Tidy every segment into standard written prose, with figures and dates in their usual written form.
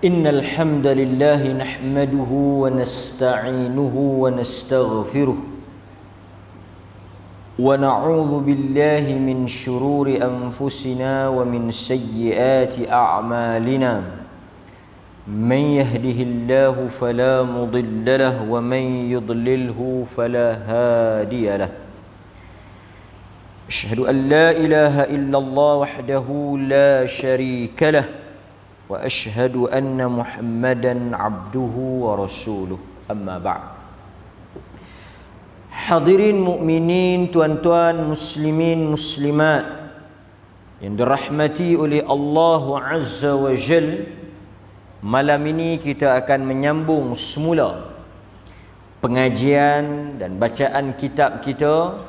إن الحمد لله نحمده ونستعينه ونستغفره ونعوذ بالله من شرور أنفسنا ومن سيئات أعمالنا من يهده الله فلا مضل له ومن يضلله فلا هادي له أشهد أن لا إله إلا الله وحده لا شريك له وأشهد أن محمدا عبده ورسوله أما بعد. Hadirin mukminin, tuan-tuan muslimin muslimat yang dirahmati oleh Allah Azza wa Jal, malam ini kita akan menyambung semula pengajian dan bacaan kitab kita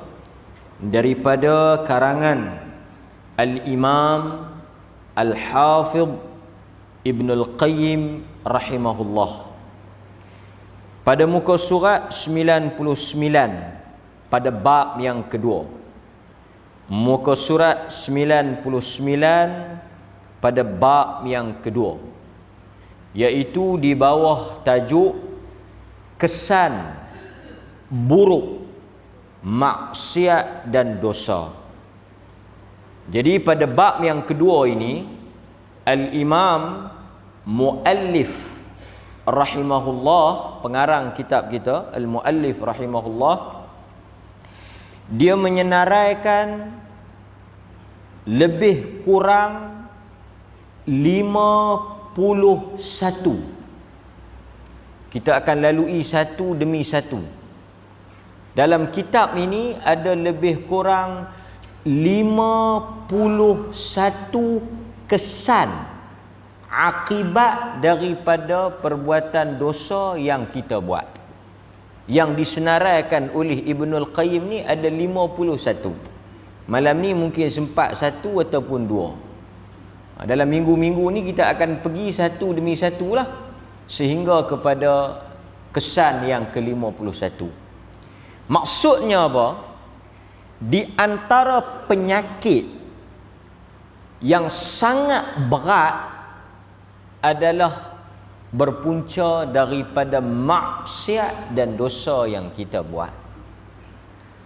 daripada karangan Al-Imam Al-Hafidh Ibnul Qayyim rahimahullah. Pada muka surat 99 pada bab yang kedua. Muka surat 99 pada bab yang kedua, iaitu di bawah tajuk kesan buruk maksiat dan dosa. Jadi pada bab yang kedua ini, Al-Imam Muallif rahimahullah, pengarang kitab kita, Al-Muallif rahimahullah, dia menyenaraikan lebih kurang 51. Kita akan lalui satu demi satu. Dalam kitab ini ada lebih kurang 51 kesan akibat daripada perbuatan dosa yang kita buat, yang disenaraikan oleh Ibnul Qayyim ni ada 51. Malam ni mungkin sempat satu ataupun dua. Dalam minggu-minggu ni kita akan pergi satu demi satu lah, sehingga kepada kesan yang ke-51. Maksudnya apa? Di antara penyakit yang sangat berat adalah berpunca daripada maksiat dan dosa yang kita buat.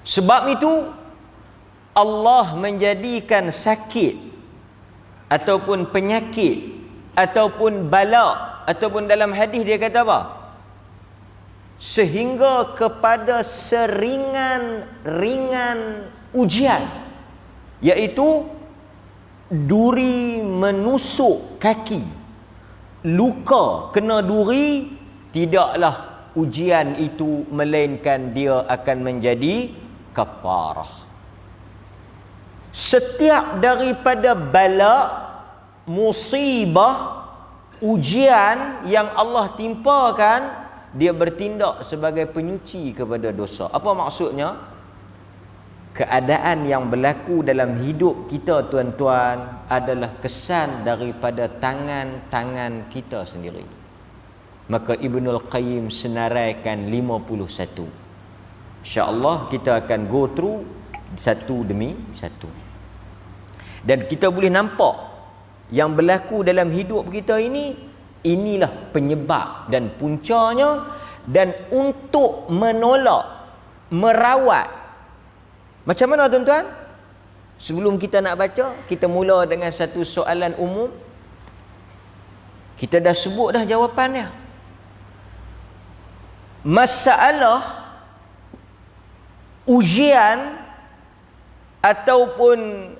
Sebab itu Allah menjadikan sakit ataupun penyakit ataupun bala, ataupun dalam hadis dia kata apa? Sehingga kepada seringan-ringan ujian, iaitu duri menusuk kaki, luka kena duri, tidaklah ujian itu melainkan dia akan menjadi kafarah. Setiap daripada bala, musibah, ujian yang Allah timpakan, dia bertindak sebagai penyuci kepada dosa. Apa maksudnya? Keadaan yang berlaku dalam hidup kita, tuan-tuan, adalah kesan daripada tangan-tangan kita sendiri. Maka Ibnul Qayyim senaraikan 51. InsyaAllah kita akan go through satu demi satu. Dan kita boleh nampak yang berlaku dalam hidup kita ini, inilah penyebab dan puncanya. Dan untuk menolak, merawat, macam mana tuan-tuan? Sebelum kita nak baca, kita mula dengan satu soalan umum. Kita dah sebut dah jawapannya. Masalah ujian ataupun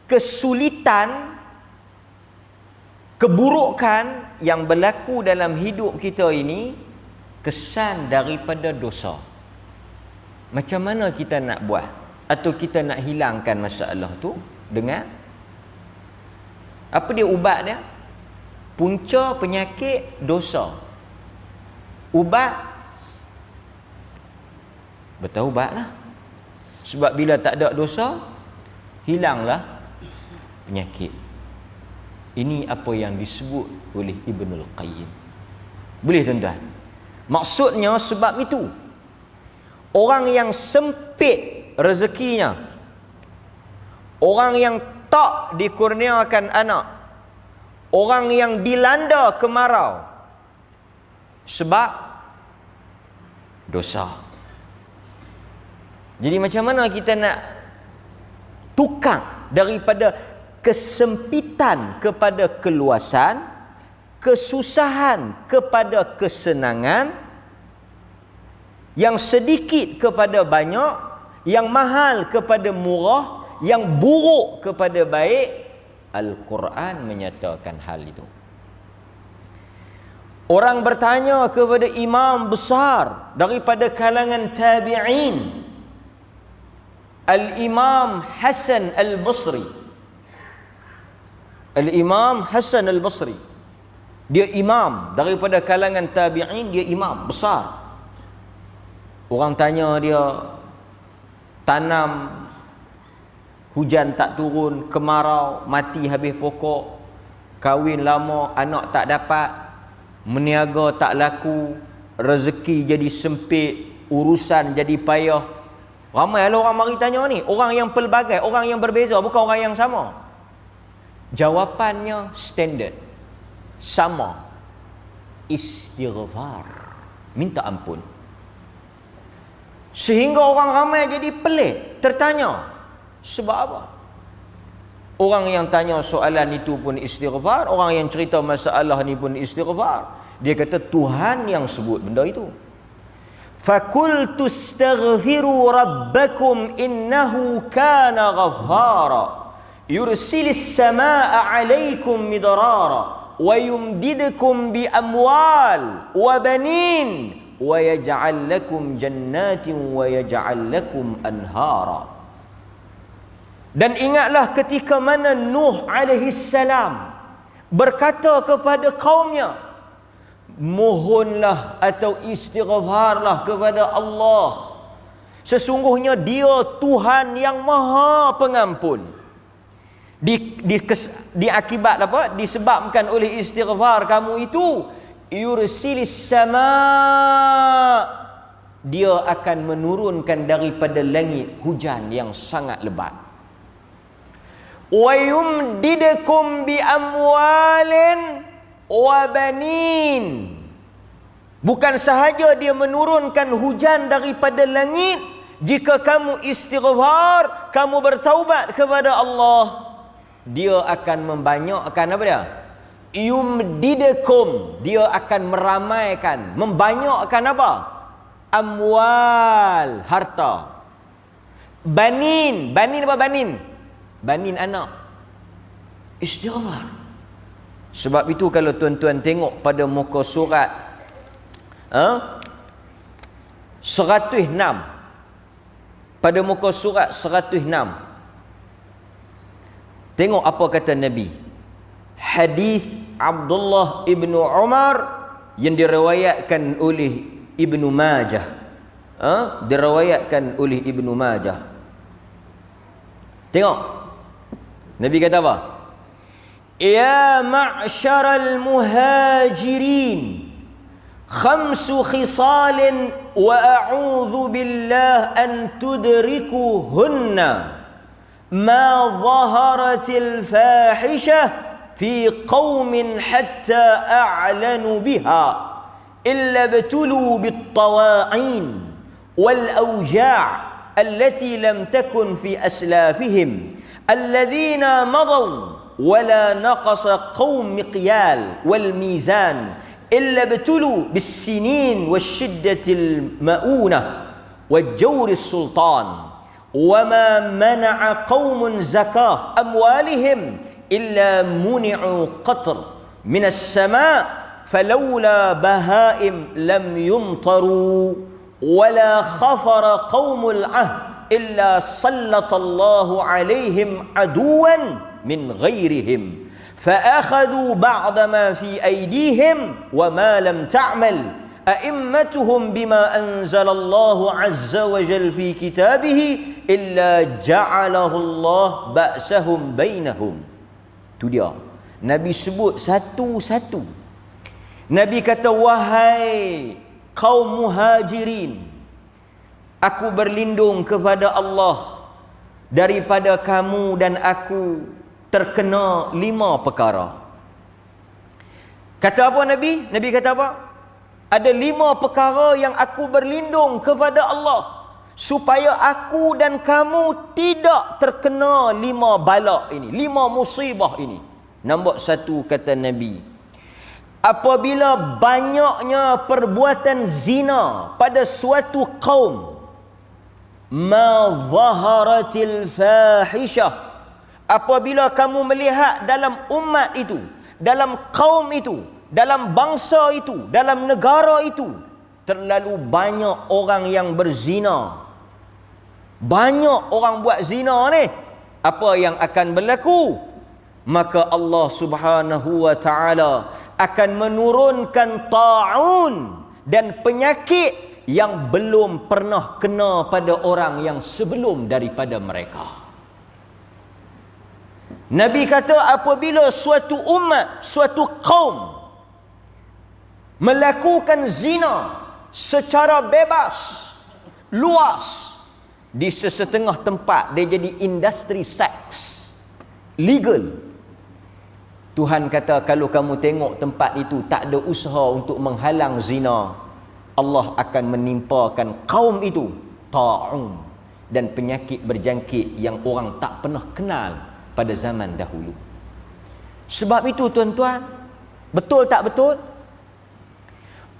kesulitan, keburukan yang berlaku dalam hidup kita ini kesan daripada dosa. Macam mana kita nak buat atau kita nak hilangkan masalah tu? Dengan apa dia ubat dia? Punca penyakit dosa. Ubat, berubat lah. Sebab bila tak ada dosa, hilanglah penyakit. Ini apa yang disebut oleh Ibnul Qayyim. Boleh tuan-tuan? Maksudnya sebab itu, orang yang sempit rezekinya, orang yang tak dikurniakan anak, orang yang dilanda kemarau sebab dosa. Jadi macam mana kita nak tukar daripada kesempitan kepada keluasan, kesusahan kepada kesenangan, yang sedikit kepada banyak, yang mahal kepada murah, yang buruk kepada baik? Al-Quran menyatakan hal itu. Orang bertanya kepada imam besar daripada kalangan tabi'in, Al-Imam Hasan Al-Basri. Al-Imam Hasan Al-Basri, dia imam daripada kalangan tabi'in, dia imam besar. Orang tanya dia, tanam hujan tak turun, kemarau, mati habis pokok, kahwin lama, anak tak dapat, meniaga tak laku, rezeki jadi sempit, urusan jadi payah. Ramai lah orang mari tanya ni, orang yang pelbagai, orang yang berbeza, bukan orang yang sama. Jawapannya standard, sama, istighfar, minta ampun. Sehingga orang ramai jadi pelik, tertanya, sebab apa? Orang yang tanya soalan itu pun istighfar, orang yang cerita masalah ni pun istighfar. Dia kata Tuhan yang sebut benda itu. Fakultu astaghfiru rabbakum innahu kana ghaffara yursilis samaa alaikum midrara wa yumdidukum bi amwal wa banin wa yaj'al lakum jannatin wa yaj'al lakum anhara. Dan ingatlah ketika mana Nuh alaihi salam berkata kepada kaumnya, mohonlah atau istighfarlah kepada Allah, sesungguhnya Dia Tuhan yang Maha Pengampun. Diakibat apa? Disebabkan oleh istighfar kamu itu, yursilis sama, Dia akan menurunkan daripada langit hujan yang sangat lebat. Wa yumdidukum bi amwalin wa banin. Bukan sahaja Dia menurunkan hujan daripada langit, jika kamu istighfar, kamu bertaubat kepada Allah, Dia akan membanyakkan apa dia? Yumdidukum, Dia akan meramaikan, membanyakkan apa? Amwal, harta. Banin, banin apa banin? Banin anak. Istighfar. Sebab itu kalau tuan-tuan tengok pada muka surat 106, pada muka surat 106, tengok apa kata Nabi. Hadis Abdullah ibnu Umar yang diriwayatkan oleh Ibnu Majah. Diriwayatkan oleh Ibnu Majah. Tengok Nabi kata apa? Ya ma'syaral muhajirin, khamsu khisalin wa a'udhu billah an tudrikuhunna ma zaharatil fahishah fi qawmin hatta a'lanu biha illa btulu bittawa'in wal awja' allati lam takun fi aslafihim alladhina madaw ولا نقص قوم مقيال والميزان إلا ابتلوا بالسنين والشدة المؤونة والجور السلطان وما منع قوم زكاة أموالهم إلا منعوا قطر من السماء فلولا بهائم لم يمطروا ولا خفر قوم العهد إلا سلط الله عليهم عدوا من غيرهم فأخذوا بعض ما في أيديهم وما لم تعمل أئمتهم بما أنزل الله عز وجل في كتابه إلا جعله الله بأسهم بينهم. Itu dia. Nabi sebut satu-satu. Nabi kata, wahai kaum muhajirin, aku berlindung kepada Allah daripada kamu dan aku terkena 5 perkara. Kata apa Nabi? Nabi kata apa? Ada 5 perkara yang aku berlindung kepada Allah supaya aku dan kamu tidak terkena 5 bala ini, 5 musibah ini. Nombor 1 kata Nabi, apabila banyaknya perbuatan zina pada suatu kaum, ma zaharatil fahishah, apabila kamu melihat dalam umat itu, dalam kaum itu, dalam bangsa itu, dalam negara itu, terlalu banyak orang yang berzina, banyak orang buat zina ni, apa yang akan berlaku? Maka Allah Subhanahu wa taala akan menurunkan ta'un dan penyakit yang belum pernah kena pada orang yang sebelum daripada mereka. Nabi kata apabila suatu umat, suatu kaum melakukan zina secara bebas, luas, di sesetengah tempat dia jadi industri seks, legal. Tuhan kata kalau kamu tengok tempat itu tak ada usaha untuk menghalang zina, Allah akan menimpakan kaum itu ta'un dan penyakit berjangkit yang orang tak pernah kenal pada zaman dahulu. Sebab itu tuan-tuan, betul tak betul?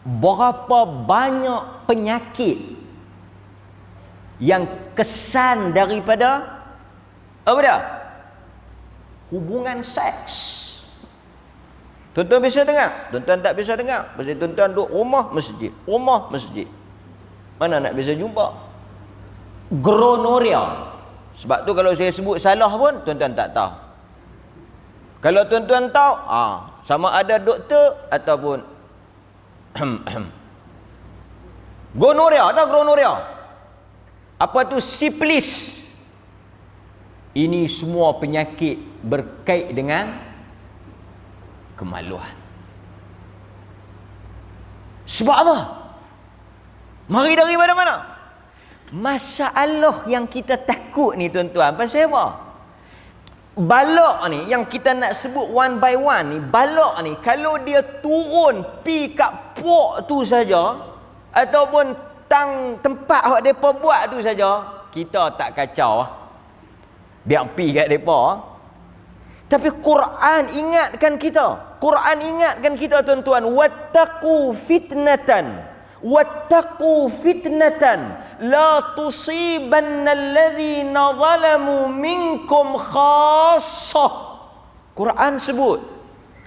Berapa banyak penyakit yang kesan daripada apa dia? Hubungan seks. Tuan-tuan biasa dengar? Tuan-tuan tak biasa dengar? Pasal tuan-tuan duduk rumah masjid, rumah masjid. Mana nak biasa jumpa? Gonorrhea. Sebab tu kalau saya sebut salah pun tuan-tuan tak tahu. Kalau tuan-tuan tahu, sama ada doktor ataupun gonorrhea, ada gonorrhea. Apa tu sipilis? Ini semua penyakit berkait dengan kemaluan. Sebab apa? Mari dari mana-mana. Masalah yang kita takut ni tuan-tuan, pasal apa? Balak ni yang kita nak sebut one by one ni, balak ni kalau dia turun pi kat puak tu saja ataupun tempat hak depa buat tu saja, kita tak kacau biar pi kat depa. Tapi Quran ingatkan kita. Quran ingatkan kita tuan-tuan, wattaqu fitnatan la tusibanna alladhina zalamu minkum khassah. Quran sebut,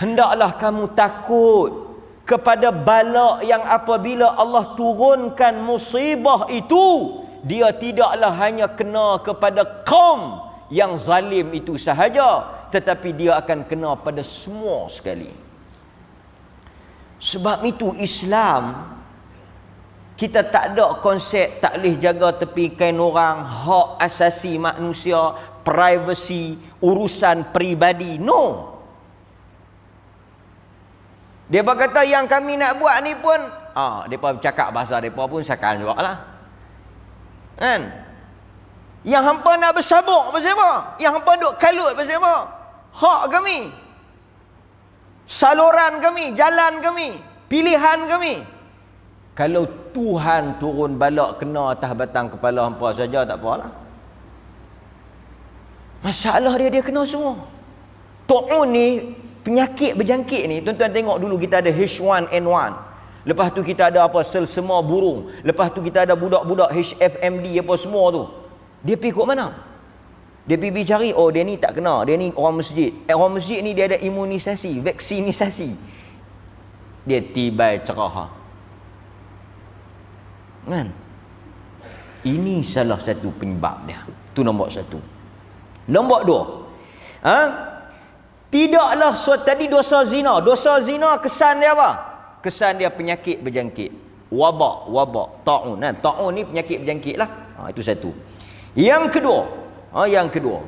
hendaklah kamu takut kepada bala yang apabila Allah turunkan musibah itu, dia tidaklah hanya kena kepada kaum yang zalim itu sahaja, tetapi dia akan kena pada semua sekali. Sebab itu Islam, kita tak ada konsep tak boleh jaga tepi kain orang, hak asasi manusia, privacy, urusan peribadi. No. Dia berkata yang kami nak buat ni pun, mereka cakap bahasa mereka pun sakan juga lah. Kan? Yang hampa nak bersabuk pasal apa? Yang hampa duk kalut pasal apa? Hak kami, saluran kami, jalan kami, pilihan kami. Kalau Tuhan turun balak kena atas batang kepala hampa saja, tak apalah. Masalah dia kena semua. Ta'un ni, penyakit berjangkit ni, tuan-tuan tengok dulu kita ada H1N1. Lepas tu kita ada apa? Sel semua burung. Lepas tu kita ada budak-budak HFMD apa semua tu. Dia pergi kot mana? Dia pergi cari, oh dia ni tak kena, dia ni orang masjid. Orang masjid ni dia ada imunisasi, vaksinisasi. Dia tiba cerah. Kan? Ini salah satu penyebab dia. Itu nombor 1. Nombor 2. Tidaklah tadi dosa zina. Dosa zina kesan dia apa? Kesan dia penyakit berjangkit. Wabak, ta'un. Ta'un ni penyakit berjangkit lah. Itu satu. Yang kedua,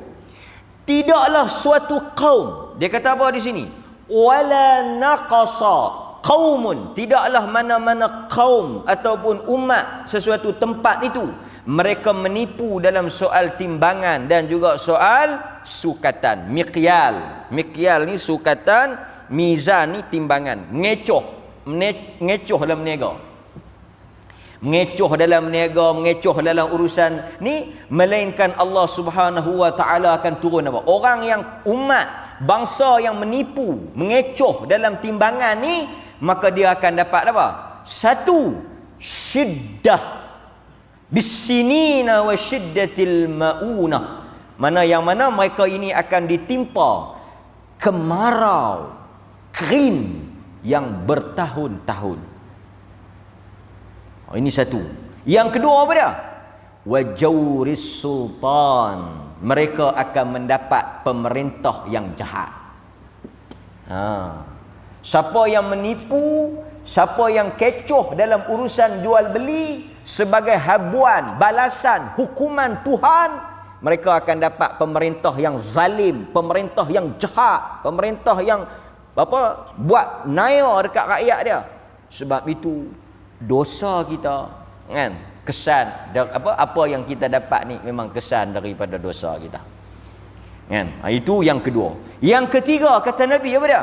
tidaklah suatu kaum, dia kata apa di sini? Wala naqasa qaumun, tidaklah mana-mana kaum ataupun umat sesuatu tempat itu mereka menipu dalam soal timbangan dan juga soal sukatan. Miqyal ni sukatan mizan ni timbangan. Mengecoh dalam berniaga. Mengecoh dalam berniaga, mengecoh dalam urusan ni, melainkan Allah Subhanahu wa taala akan turun apa? Orang yang umat, bangsa yang menipu, mengecoh dalam timbangan ni, maka dia akan dapat apa? Satu, syiddah bisinina wa syiddatil maunah. Mana mereka ini akan ditimpa kemarau kering yang bertahun-tahun. Ini satu. Yang kedua apa dia? Wa jawris sultan. Mereka akan mendapat pemerintah yang jahat. Siapa yang menipu, siapa yang kecoh dalam urusan jual beli, sebagai habuan, balasan, hukuman Tuhan, mereka akan dapat pemerintah yang zalim, pemerintah yang jahat, pemerintah yang buat naya dekat rakyat dia. Sebab itu dosa kita, kan, kesan apa yang kita dapat ni memang kesan daripada dosa kita, kan. Itu yang kedua. Yang ketiga, kata Nabi apa dia?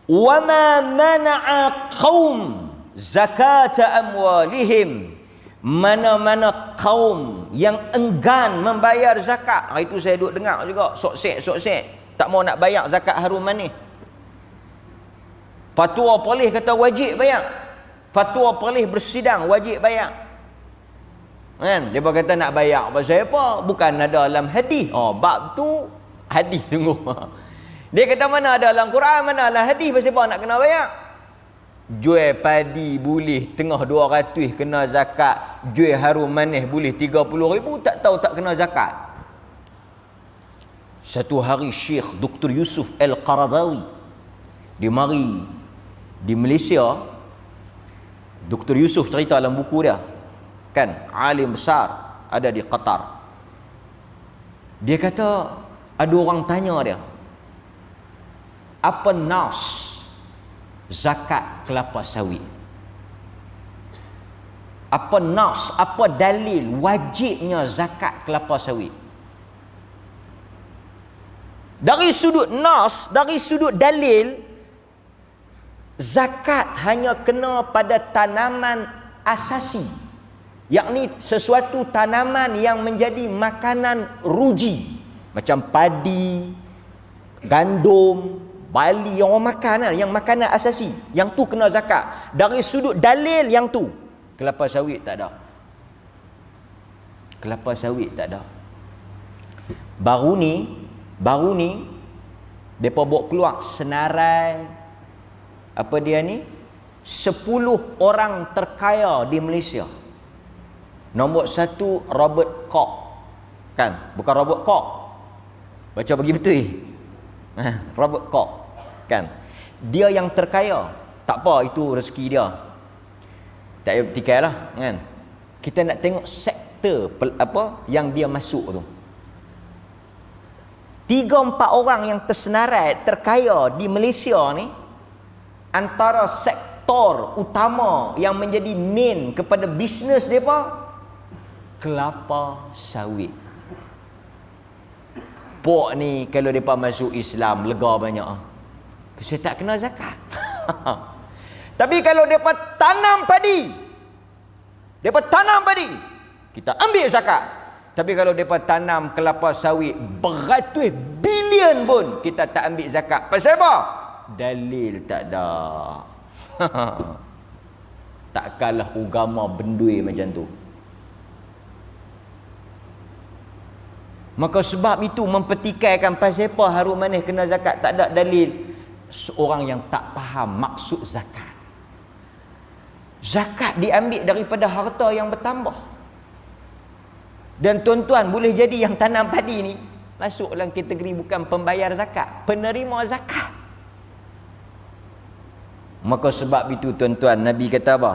Wa ma mana'a qaum zakata amwalihim. Mana-mana kaum yang enggan membayar zakat. Itu saya duduk dengar juga, sok-sek tak mau nak bayar zakat harum manis. Fatwa perlis kata wajib bayar, fatwa perlis bersidang wajib bayar, kan. Dia kata nak bayar pasal apa? Bukan ada dalam hadis. Bab tu hadis sungguh. Dia kata mana ada dalam Quran, mana dalam hadis pasal apa nak kena bayar. Jual padi boleh tengah 200 kena zakat, jual harum manis boleh 30,000, tak tahu tak kena zakat. Satu hari Syekh Dr. Yusuf Al-Qaradawi dia mari di Malaysia. Dr. Yusuf cerita dalam buku dia, kan, alim besar, ada di Qatar. Dia kata ada orang tanya dia, apa nas zakat kelapa sawit? Apa nas, apa dalil wajibnya zakat kelapa sawit? Dari sudut nas, dari sudut dalil, zakat hanya kena pada tanaman asasi, yakni sesuatu tanaman yang menjadi makanan ruji, macam padi, gandum, bali yang orang makan, yang makanan asasi, yang tu kena zakat. Dari sudut dalil yang tu, kelapa sawit tak ada. Kelapa sawit tak ada. Baru ni depa bawa keluar senarai apa dia ni, 10 orang terkaya di Malaysia. Nombor 1 Robert Koch, kan, bukan Robert Koch, baca bagi betul. Robert Koch, kan, dia yang terkaya. Tak apa, itu rezeki dia, tak payah bertikai lah, kan. Kita nak tengok sektor apa yang dia masuk tu. 3-4 orang yang tersenarai terkaya di Malaysia ni, antara sektor utama yang menjadi main kepada bisnes mereka, kelapa sawit. Pok ni kalau mereka masuk Islam lega banyak. Pasal tak kena zakat. Tapi kalau mereka tanam padi, kita ambil zakat. Tapi kalau mereka tanam kelapa sawit beratus bilion pun kita tak ambil zakat. Pasal apa? Dalil tak ada. Tak kalah agama bendui macam tu. Maka sebab itu mempertikaikan pasal apa harum manis kena zakat, tak ada dalil. Seorang yang tak faham maksud zakat. Zakat diambil daripada harta yang bertambah. Dan tuan-tuan boleh jadi yang tanam padi ni masuk dalam kategori bukan pembayar zakat, penerima zakat. Maka sebab itu tuan-tuan, Nabi kata apa?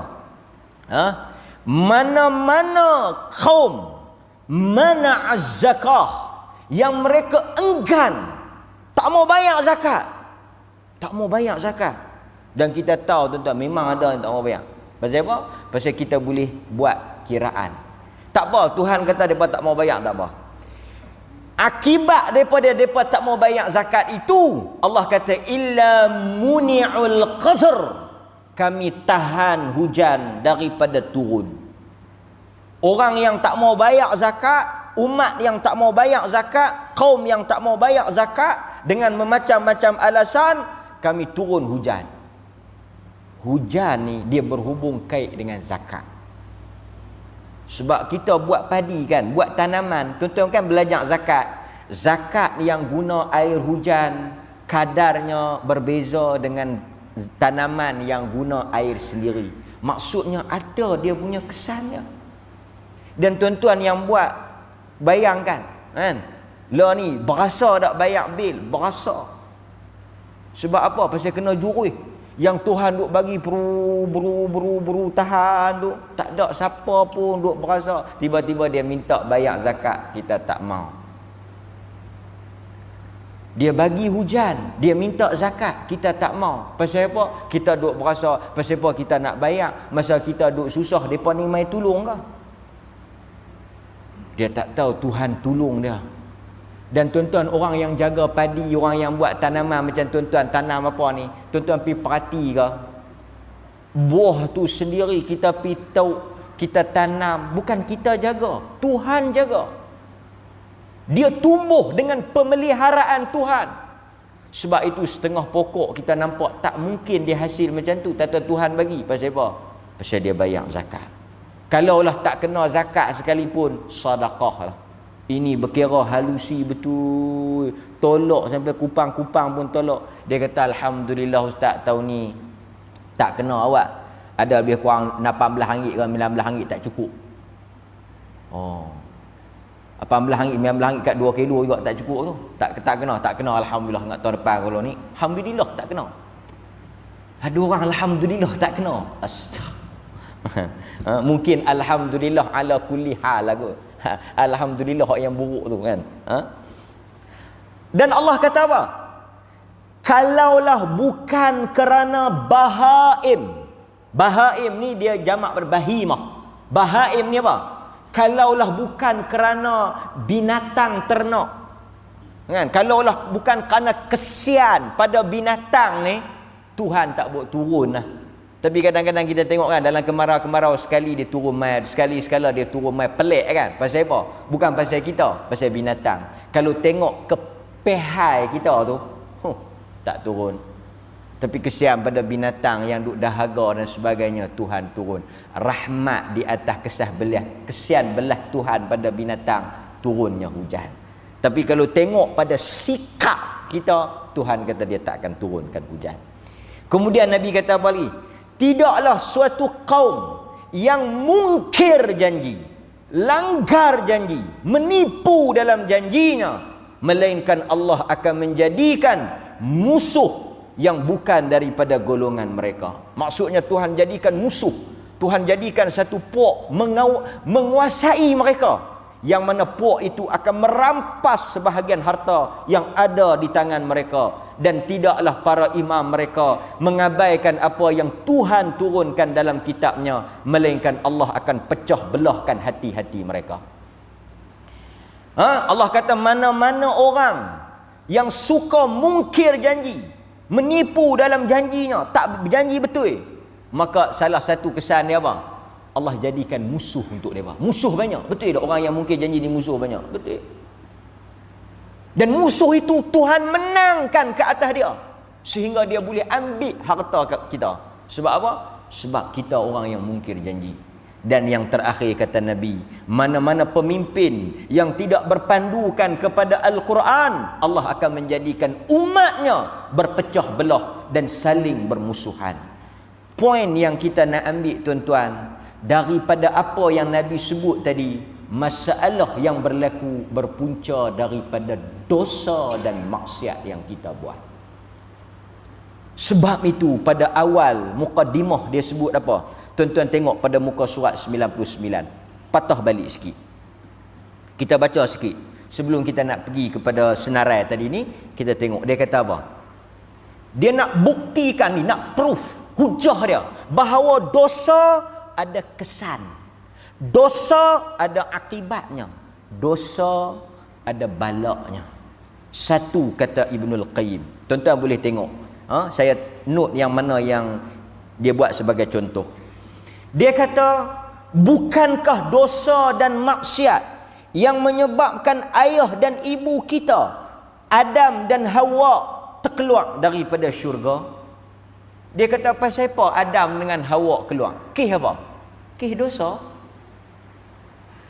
Mana-mana kaum mana az-zakah yang mereka enggan, tak mau bayar zakat, tak mau bayar zakat. Dan kita tahu tuan-tuan, memang ada yang tak mau bayar. Pasal apa? Pasal kita boleh buat kiraan. Tak apa, Tuhan kata mereka tak mau bayar, tak apa. Akibat daripada mereka tak mau bayar zakat itu, Allah kata illa muni'ul qadr, kami tahan hujan daripada turun. Orang yang tak mau bayar zakat, umat yang tak mau bayar zakat, kaum yang tak mau bayar zakat, dengan macam-macam alasan, kami turun hujan. Hujan ni dia berhubung kait dengan zakat. Sebab kita buat padi kan, buat tanaman, tuan-tuan kan belajar zakat. Zakat yang guna air hujan kadarnya berbeza dengan tanaman yang guna air sendiri. Maksudnya ada dia punya kesannya. Dan tuan-tuan yang buat, bayangkan kan, lah ni berasa tak bayar bil, berasa. Sebab apa? Pasal kena jurui. Yang Tuhan duk bagi beru tahan duk, tak ada siapa pun duk berasa. Tiba-tiba dia minta bayar zakat, kita tak mau. Dia bagi hujan, dia minta zakat, kita tak mau. Pasal apa? Kita duk berasa, pasal apa kita nak bayar? Masa kita duk susah, depa ni mai tolong ke? Dia tak tahu Tuhan tolong dia. Dan tuan-tuan, orang yang jaga padi, orang yang buat tanaman macam tuan-tuan tanam apa ni, tuan-tuan pergi perhati ke, buah tu sendiri kita pergi tahu, kita tanam, bukan kita jaga, Tuhan jaga. Dia tumbuh dengan pemeliharaan Tuhan. Sebab itu setengah pokok kita nampak tak mungkin dia hasil macam tu, tak tahu Tuhan bagi. Pasal apa? Pasal dia bayar zakat. Kalaulah tak kena zakat sekalipun, sedekah lah. Ini berkira halusi betul, tolak sampai kupang-kupang pun tolak. Dia kata alhamdulillah ustaz, tahun ni tak kena awak, ada lebih kurang 18 ringgit ke 19 ringgit tak cukup. Oh, 18 ringgit 19 ringgit kat 2 kilo juga tak cukup tu. Tak kena alhamdulillah. Ingat tahun depan kalau ni alhamdulillah tak kena. Ada orang alhamdulillah tak kena. Astaga. Mungkin alhamdulillah ala kulli hal lah kot. Alhamdulillah yang buruk tu kan. Dan Allah kata apa? Kalaulah bukan kerana bahaim. Bahaim ni dia jamak berbahimah. Bahaim ni apa? Kalaulah bukan kerana binatang ternak. Kan? Kalaulah bukan kerana kesian pada binatang ni, Tuhan tak buat turun lah. Tapi kadang-kadang kita tengok kan, dalam kemarau-kemarau sekali dia turun mai, sekali-sekala dia turun mai, pelik kan? Pasal apa? Bukan pasal kita, pasal binatang. Kalau tengok kepehai kita tu, tak turun. Tapi kesian pada binatang yang duk dahaga dan sebagainya, Tuhan turun. Rahmat di atas kesian belah Tuhan pada binatang, turunnya hujan. Tapi kalau tengok pada sikap kita, Tuhan kata dia tak akan turunkan hujan. Kemudian Nabi kata apa lagi? Tidaklah suatu kaum yang mungkir janji, langgar janji, menipu dalam janjinya, melainkan Allah akan menjadikan musuh yang bukan daripada golongan mereka. Maksudnya Tuhan jadikan musuh, Tuhan jadikan satu puak menguasai mereka, yang mana puak itu akan merampas sebahagian harta yang ada di tangan mereka. Dan tidaklah para imam mereka mengabaikan apa yang Tuhan turunkan dalam kitabnya, melainkan Allah akan pecah belahkan hati-hati mereka. Allah kata mana-mana orang yang suka mungkir janji, menipu dalam janjinya, tak berjanji betul, maka salah satu kesan dia apa? Allah jadikan musuh untuk mereka. Musuh banyak. Betul tak orang yang mungkin janji ni musuh banyak? Betul. Dan musuh itu Tuhan menangkan ke atas dia, sehingga dia boleh ambil harta kita. Sebab apa? Sebab kita orang yang mungkir janji. Dan yang terakhir kata Nabi, mana-mana pemimpin yang tidak berpandukan kepada Al-Quran, Allah akan menjadikan umatnya berpecah belah dan saling bermusuhan. Poin yang kita nak ambil tuan-tuan, daripada apa yang Nabi sebut tadi, masalah yang berlaku berpunca daripada dosa dan maksiat yang kita buat. Sebab itu pada awal muqaddimah dia sebut apa? Tuan-tuan tengok pada muka surat 99. Patah balik sikit. Kita baca sikit sebelum kita nak pergi kepada senarai tadi ni. Kita tengok dia kata apa? Dia nak buktikan ni, nak proof, hujah dia bahawa dosa ada kesan, dosa ada akibatnya. Dosa ada balaknya. Satu kata Ibnul Qayyim. Tuan-tuan boleh tengok. Saya note yang mana yang dia buat sebagai contoh. Dia kata, bukankah dosa dan maksiat yang menyebabkan ayah dan ibu kita, Adam dan Hawa, terkeluar daripada syurga? Dia kata, pasal apa Adam dengan Hawa keluar? Kes apa? Kes dosa.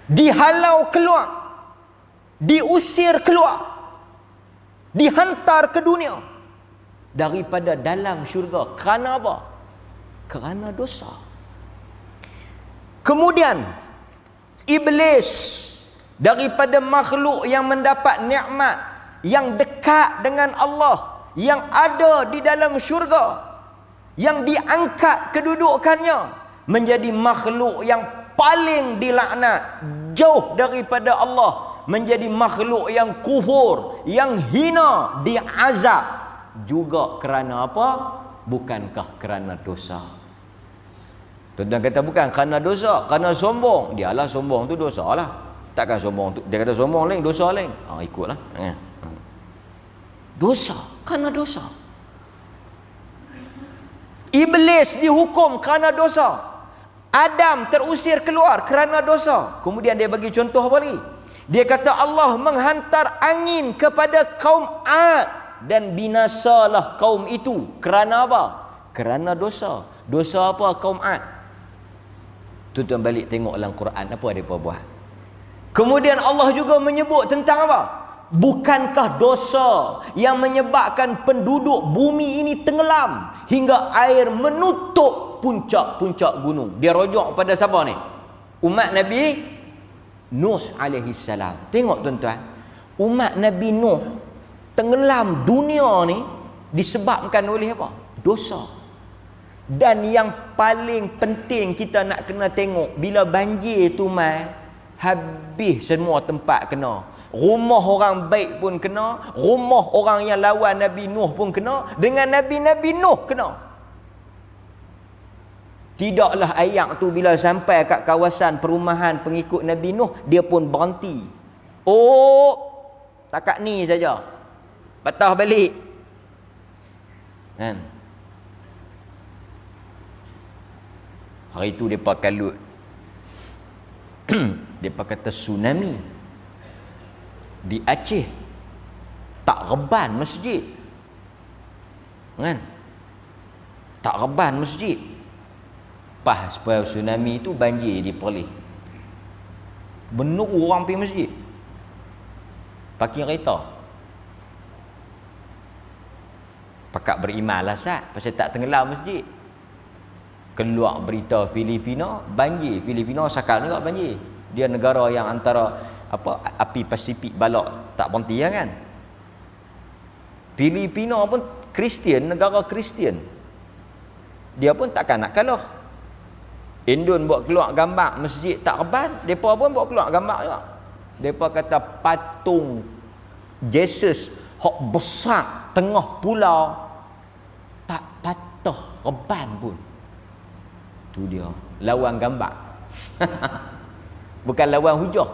Dihalau keluar, diusir keluar, dihantar ke dunia daripada dalam syurga. Kerana apa? Kerana dosa. Kemudian iblis daripada makhluk yang mendapat nikmat, yang dekat dengan Allah, yang ada di dalam syurga, yang diangkat kedudukannya menjadi makhluk yang paling dilaknat, jauh daripada Allah, menjadi makhluk yang kufur, yang hina, diazab juga kerana apa? Bukankah kerana dosa? Tuan-tuan kata bukan kerana dosa, kerana sombong. Dialah sombong tu dosa lah. Takkan sombong tu, dia kata sombong lain, dosa lain. Ikutlah. Dosa, kerana dosa. Iblis dihukum kerana dosa. Adam terusir keluar kerana dosa. Kemudian dia bagi contoh apa lagi? Dia kata Allah menghantar angin kepada kaum Ad dan binasalah kaum itu. Kerana apa? Kerana dosa. Dosa apa kaum Ad? Tuan-tuan balik tengok dalam Quran apa mereka buat. Kemudian Allah juga menyebut tentang apa? Bukankah dosa yang menyebabkan penduduk bumi ini tenggelam hingga air menutup puncak-puncak gunung? Dia rujuk pada siapa ni? Umat Nabi Nuh alaihi salam. Tengok tuan-tuan, umat Nabi Nuh tenggelam dunia ni disebabkan oleh apa? Dosa. Dan yang paling penting kita nak kena tengok, bila banjir tu mai, habis semua tempat kena. Rumah orang baik pun kena, rumah orang yang lawan Nabi Nuh pun kena, dengan Nabi-Nabi Nuh kena. Tidaklah ayak tu bila sampai kat kawasan perumahan pengikut Nabi Nuh, dia pun berhenti. Oh, takat ni saja. Patah balik. Kan? Hari tu depa kalut. Depa kata tsunami. Di Aceh tak reban masjid. Kan? Tak reban masjid. Pas supaya tsunami tu banjir di Perlis. Benar orang pergi masjid. Parking kereta. Pakak beriman lah sat, pasal tak tenggelam masjid. Keluar berita Filipina, banjir. Filipina sekarang juga banjir. Dia negara yang antara api Pasifik balak tak berhenti kan. Filipina pun Kristian, negara Kristian. Dia pun takkan nak kalah. Indon buat keluar gambar masjid tak reban, depa pun buat keluar gambar juga. Depa kata patung Jesus hok besar tengah pulau tak patah reban pun. Tu dia lawan gambar. Bukan lawan hujah.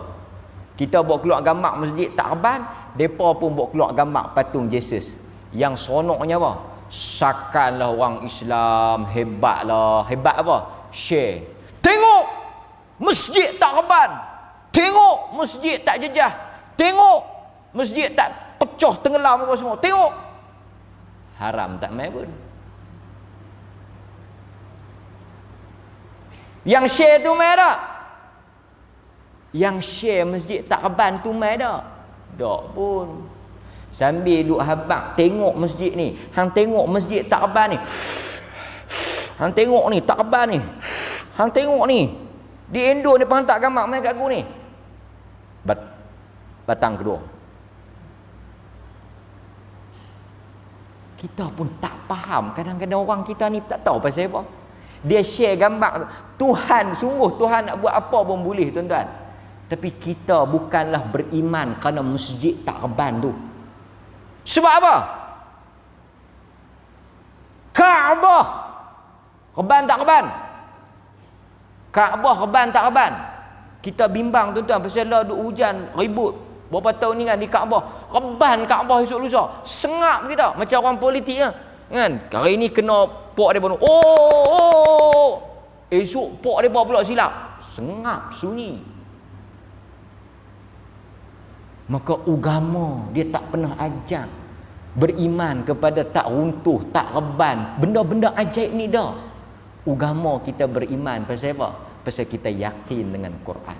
Kita buat keluar gambar masjid tak reban, depa pun buat keluar gambar patung Jesus. Yang seronoknya apa? Sakanlah orang Islam hebatlah. Hebat apa? Share. Tengok masjid tak reban. Tengok masjid tak jejah. Tengok masjid tak pecah tenggelam apa semua. Tengok. Haram tak mai pun. Yang share tu mai tak? Yang share masjid tak reban tu mai tak? Tak pun. Sambil duk habaq tengok masjid ni. Hang tengok masjid tak reban ni. Hang tengok ni tak reban ni. Hang tengok ni. Di Indo ni pangtak gambar mai kat aku ni. Batang kedua. Kita pun tak faham. Kadang-kadang orang kita ni tak tahu pasal apa. Dia share gambar. Tuhan, sungguh Tuhan nak buat apa pun boleh tuan-tuan. Tapi kita bukanlah beriman kerana masjid tak reban tu. Sebab apa? Kaabah reban tak reban? Kaabah reban tak reban? Kita bimbang tuan-tuan pasal lah duk hujan ribut berapa tahun ni kan di Kaabah, reban Kaabah esok lusa. Sengap kita macam orang politik kan. Hari ni kena pok dia bunuh. Oh. Esok pok dia pula silap. Sengap, sunyi. Maka agama dia tak pernah ajar beriman kepada tak runtuh, tak reban, benda-benda ajaib ni dah. Agama kita beriman pasal apa? Pasal kita yakin dengan Quran.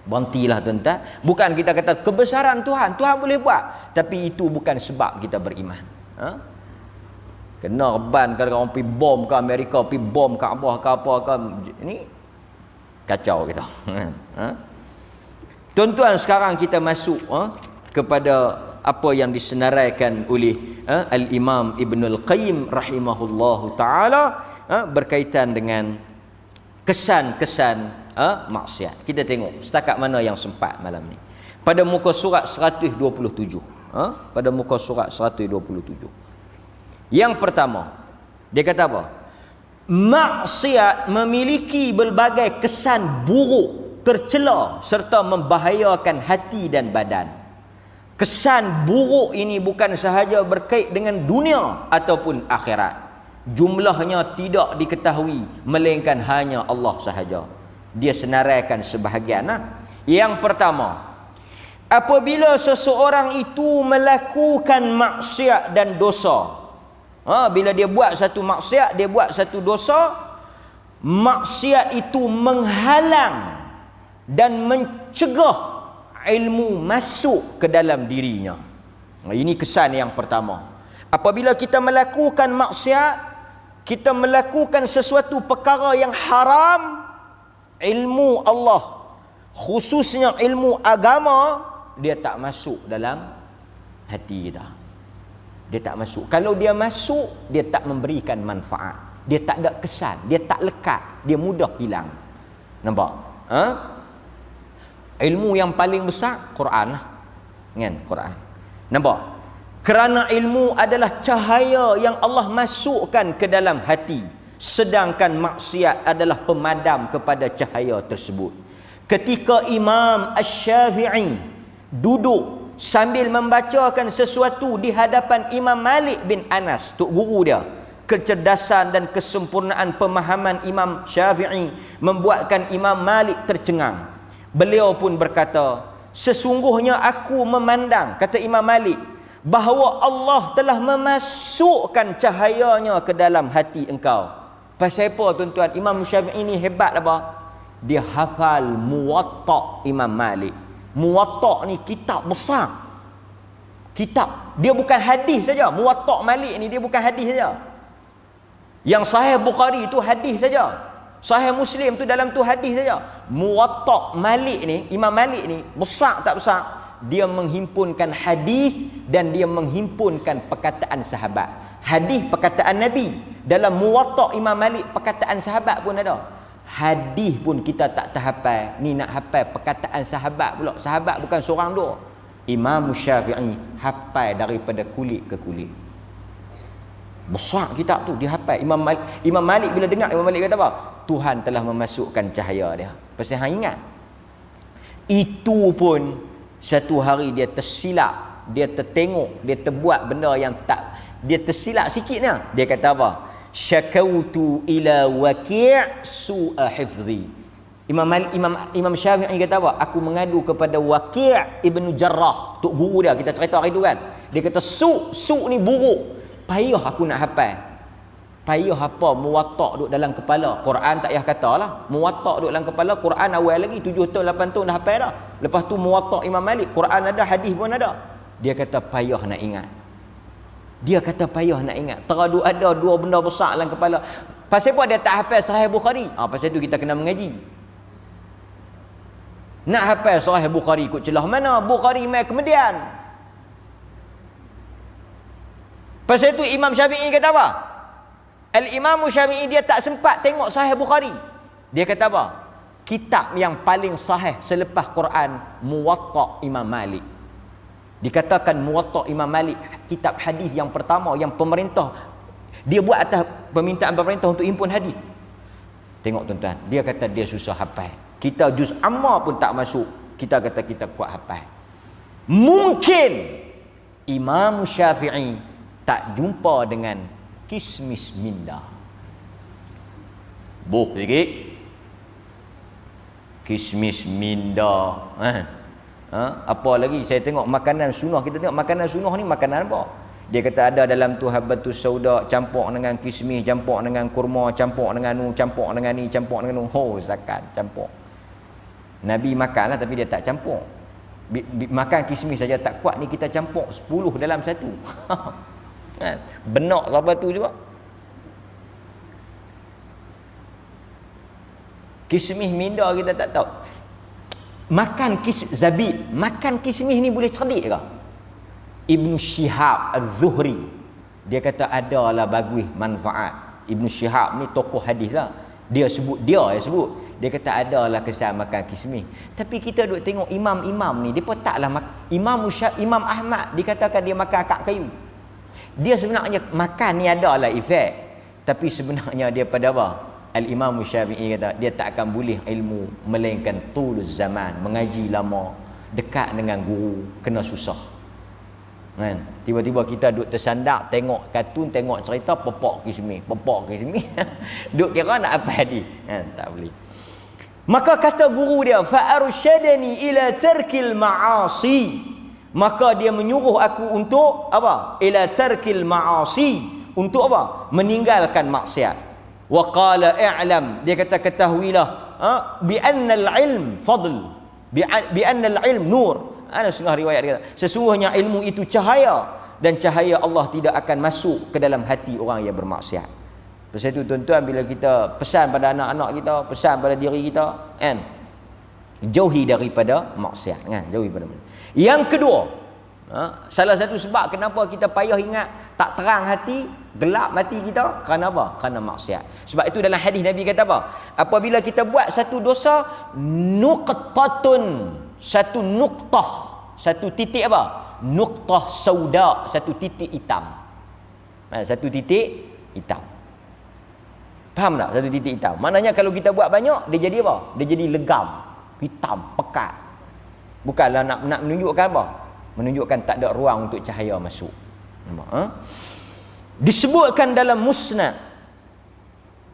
Berhentilah tuan-tuan. Bukan kita kata kebesaran Tuhan, Tuhan boleh buat, tapi itu bukan sebab kita beriman. Kena reban kalau orang pergi bom ke Amerika, pergi bom Kaabah ke apa ke, ini kacau kita. Tuan-tuan, sekarang kita masuk kepada apa yang disenaraikan oleh Al-Imam Ibnul Qayyim rahimahullahu taala berkaitan dengan kesan-kesan maksiat. Kita tengok setakat mana yang sempat malam ni. Pada muka surat 127. Pada muka surat 127. Yang pertama, dia kata apa? Maksiat memiliki berbagai kesan buruk, tercela serta membahayakan hati dan badan. Kesan buruk ini bukan sahaja berkait dengan dunia ataupun akhirat. Jumlahnya tidak diketahui, melainkan hanya Allah sahaja. Dia senaraikan sebahagian. Yang pertama, apabila seseorang itu melakukan maksiat dan dosa, bila dia buat satu maksiat, dia buat satu dosa, maksiat itu menghalang dan mencegah ilmu masuk ke dalam dirinya. Ini kesan yang pertama. Apabila kita melakukan maksiat, kita melakukan sesuatu perkara yang haram, ilmu Allah, khususnya ilmu agama, dia tak masuk dalam hati kita. Dia tak masuk. Kalau dia masuk, dia tak memberikan manfaat. Dia tak ada kesan, dia tak lekat, dia mudah hilang. Nampak? Ilmu yang paling besar Quran lah. Kan? Quran. Nampak? Kerana ilmu adalah cahaya yang Allah masukkan ke dalam hati, sedangkan maksiat adalah pemadam kepada cahaya tersebut. Ketika Imam Asy-Syafi'i duduk sambil membacakan sesuatu di hadapan Imam Malik bin Anas, tok guru dia, kecerdasan dan kesempurnaan pemahaman Imam Syafi'i membuatkan Imam Malik tercengang. Beliau pun berkata, sesungguhnya aku memandang, kata Imam Malik, bahawa Allah telah memasukkan cahayanya ke dalam hati engkau. Pasal apa tuan-tuan? Imam Syafi'i ini hebat apa? Dia hafal Muwatta Imam Malik. Muwatta ni kitab besar. Kitab. Dia bukan hadis saja. Muwatta Malik ni dia bukan hadis saja. Yang Sahih Bukhari itu hadis saja. Sahih Muslim tu dalam tu hadis saja. Muwatta Malik ni, Imam Malik ni besar tak besar? Dia menghimpunkan hadis dan dia menghimpunkan perkataan sahabat. Hadis perkataan Nabi. Dalam Muwatta Imam Malik perkataan sahabat pun ada. Hadis pun kita tak terhafal, ni nak hafal perkataan sahabat pula. Sahabat bukan seorang dua. Imam Syafi'i hafal daripada kulit ke kulit. Besar kitab tu, dia hafal. Imam Malik bila dengar, Imam Malik kata apa? Tuhan telah memasukkan cahaya dia. Pasal hang ingat, itu pun satu hari dia tersilap, dia tertengok, dia terbuat benda yang tak, dia tersilap sikitnya. Dia kata apa? Syakautu ila Waqi' su'a hifzi. Imam Syafi'i kata apa? Aku mengadu kepada Waqi' Ibn Jarrah, tok guru dia, kita cerita hari tu kan. Dia kata su ni buruk. Payah aku nak hafal. Payah apa? Muwatta duk dalam kepala. Quran tak payah katalah. Muwatta duk dalam kepala, Quran awal lagi 7 tahun 8 tahun dah hafal dah. Lepas tu Muwatta Imam Malik, Quran ada, hadis pun ada. Dia kata payah nak ingat. Dia kata payah nak ingat. Teradu ada dua benda besar dalam kepala. Pasal apa dia tak hafal Sahih Bukhari? Pasal tu kita kena mengaji. Nak hafal Sahih Bukhari ikut celah mana? Bukhari mai kemudian. Pasal tu Imam Syafi'i kata apa? Al-Imam Syafi'i dia tak sempat tengok Sahih Bukhari. Dia kata apa? Kitab yang paling sahih selepas Quran, Muwatta Imam Malik. Dikatakan Muwatta Imam Malik kitab hadis yang pertama yang pemerintah dia buat atas permintaan pemerintah untuk himpun hadis. Tengok tuan-tuan, dia kata dia susah hafal. Kita juz amma pun tak masuk, kita kata kita kuat hafal. Mungkin Imam Syafi'i tak jumpa dengan kismis minda. Boh sikit. Kismis minda. Apa lagi? Saya tengok makanan sunnah. Kita tengok makanan sunnah ni makanan apa? Dia kata ada dalam tu habbatus sauda, campur dengan kismis, campur dengan kurma, campur dengan nu, campur dengan ni, campur dengan nu. Ho, zakat campur. Nabi makanlah tapi dia tak campur. Makan kismis saja tak kuat, ni kita campur 10 dalam satu. Kan? Benak apa tu juga. Kismis minda kita tak tahu. Makan zabib, makan kismis ni boleh cerdik ke? Ibnu Syihab Az-Zuhri dia kata adalah bagus manfaat. Ibnu Syihab ni tokoh hadis lah. Dia sebut dia kata adalah kesan makan kismis. Tapi kita duk tengok imam-imam ni, depa taklah Imam Ahmad dikatakan dia makan akak kayu. Dia sebenarnya makan ni adalah efek, tapi sebenarnya dia pada apa? Al-Imam Syafi'i kata dia tak akan boleh ilmu melainkan tuluz zaman, mengaji lama, dekat dengan guru, kena susah. Kan? Tiba-tiba kita duk tersandak tengok kartun, tengok cerita pepok kismis. Duk kira nak apa hadis. Kan? Tak boleh. Maka kata guru dia, fa arsyadani ila tarkil ma'asi. Maka dia menyuruh aku untuk apa? Ila tarkil ma'asi, untuk apa? Meninggalkan maksiat. Wa qala i'lam, dia kata ketahuilah, bi anna al-ilm fadl, bi anna al-ilm nur. Ada setengah riwayat dia kata, sesungguhnya ilmu itu cahaya, dan cahaya Allah tidak akan masuk ke dalam hati orang yang bermaksiat. Sebab itu tuan-tuan, bila kita pesan pada anak-anak kita, pesan pada diri kita, kan, jauhi daripada maksiat, kan, jauhi daripada. Yang kedua, salah satu sebab kenapa kita payah ingat, tak terang hati, gelap hati kita, kerana apa? Kerana maksiat. Sebab itu dalam hadis Nabi kata apa? Apabila kita buat satu dosa, nuqtatun, satu nuqtah, satu titik apa? Nuqtah sauda, satu titik hitam. Satu titik hitam. Faham tak? Satu titik hitam. Maknanya kalau kita buat banyak, dia jadi apa? Dia jadi legam, hitam, pekat. Bukanlah nak menunjukkan apa? Menunjukkan tak ada ruang untuk cahaya masuk. Nampak? Disebutkan dalam musnad.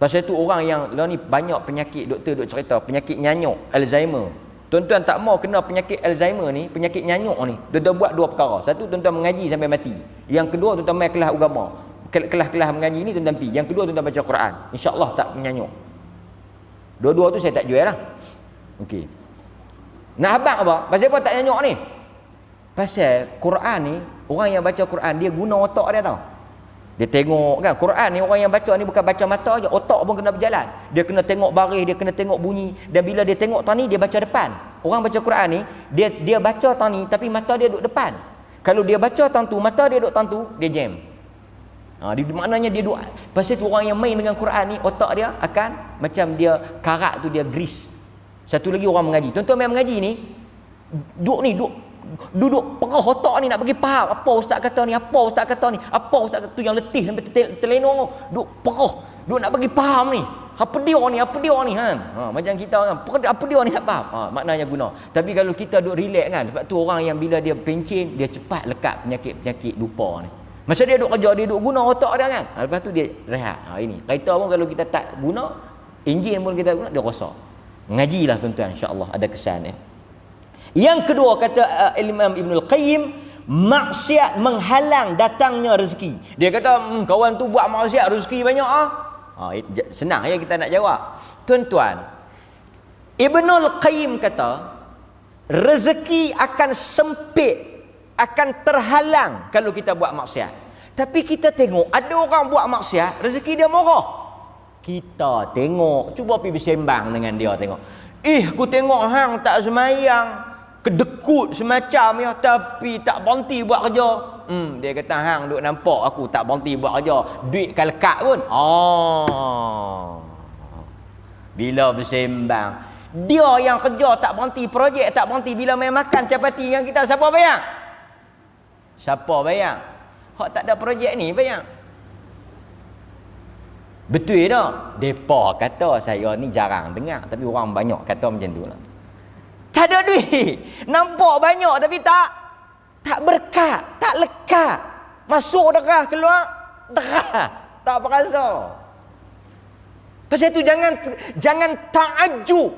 Pasal itu orang yang lah ni banyak penyakit, doktor duk cerita, penyakit nyanyuk, Alzheimer. Tuan-tuan tak mau kena penyakit Alzheimer ni, penyakit nyanyuk ni. Tuan-tuan buat dua perkara. Satu, tuan-tuan mengaji sampai mati. Yang kedua, tuan-tuan main kelas agama. Kelas-kelas mengaji ni tuan-tuan pergi. Yang kedua, tuan-tuan baca Quran. InsyaAllah tak menyanyuk. Dua-dua tu saya tak jual lah. Okey. Nak habaq apa? Pasal apa tak nyanyuk ni? Pasal Quran ni, orang yang baca Quran, dia guna otak dia tau. Dia tengok kan, Quran ni orang yang baca ni bukan baca mata je, otak pun kena berjalan. Dia kena tengok baris, dia kena tengok bunyi. Dan bila dia tengok tang ni, dia baca depan. Orang baca Quran ni, dia baca tang ni, tapi mata dia duduk depan. Kalau dia baca tang tu, mata dia duduk tang tu, dia jam. Maknanya dia duduk. Pasal tu orang yang main dengan Quran ni, otak dia akan macam dia karat tu, dia grease. Satu lagi orang mengaji. Tuan-tuan yang mengaji ni, duduk peroh otak ni nak bagi faham apa ustaz kata ni, apa ustaz kata ni, apa ustaz kata tu, yang letih sampai terlenung, duduk peroh, duduk nak bagi faham ni, apa dia ni kan. Macam kita kan, apa dia ni nak faham, maknanya guna. Tapi kalau kita duduk relax kan, sebab tu orang yang bila dia pencin, dia cepat lekat penyakit lupa ni. Masa dia duduk kerja, dia duduk guna otak dia kan, lepas tu dia rehat. Ini kereta pun kalau kita tak guna, enjin pun kita guna, dia rosak. Ngajilah tuan-tuan, insya-Allah ada kesan ya. Yang kedua kata Imam Ibnul Qayyim, maksiat menghalang datangnya rezeki. Dia kata kawan tu buat maksiat rezeki banyak senang ya kita nak jawab. Tuan-tuan, Ibnul Qayyim kata rezeki akan sempit, akan terhalang kalau kita buat maksiat. Tapi kita tengok ada orang buat maksiat, rezeki dia murah. Kita tengok, cuba pergi bersembang dengan dia tengok. Aku tengok hang tak semayang, kedekut semacam ya, tapi tak berhenti buat kerja. Dia kata hang duk nampak aku tak berhenti buat kerja, duit kan lekat pun. Bila bersembang, dia yang kerja tak berhenti, projek tak berhenti, bila main makan capati dengan kita, siapa bayar? Siapa bayar? Hak tak ada projek ni bayar. Betul tak? Depa kata, saya ni jarang dengar, tapi orang banyak kata macam tu lah. Tak ada duit. Nampak banyak tapi tak tak berkat, tak lekat. Masuk darah, keluar darah, tak berasa. Pasal itu jangan ta'ajub.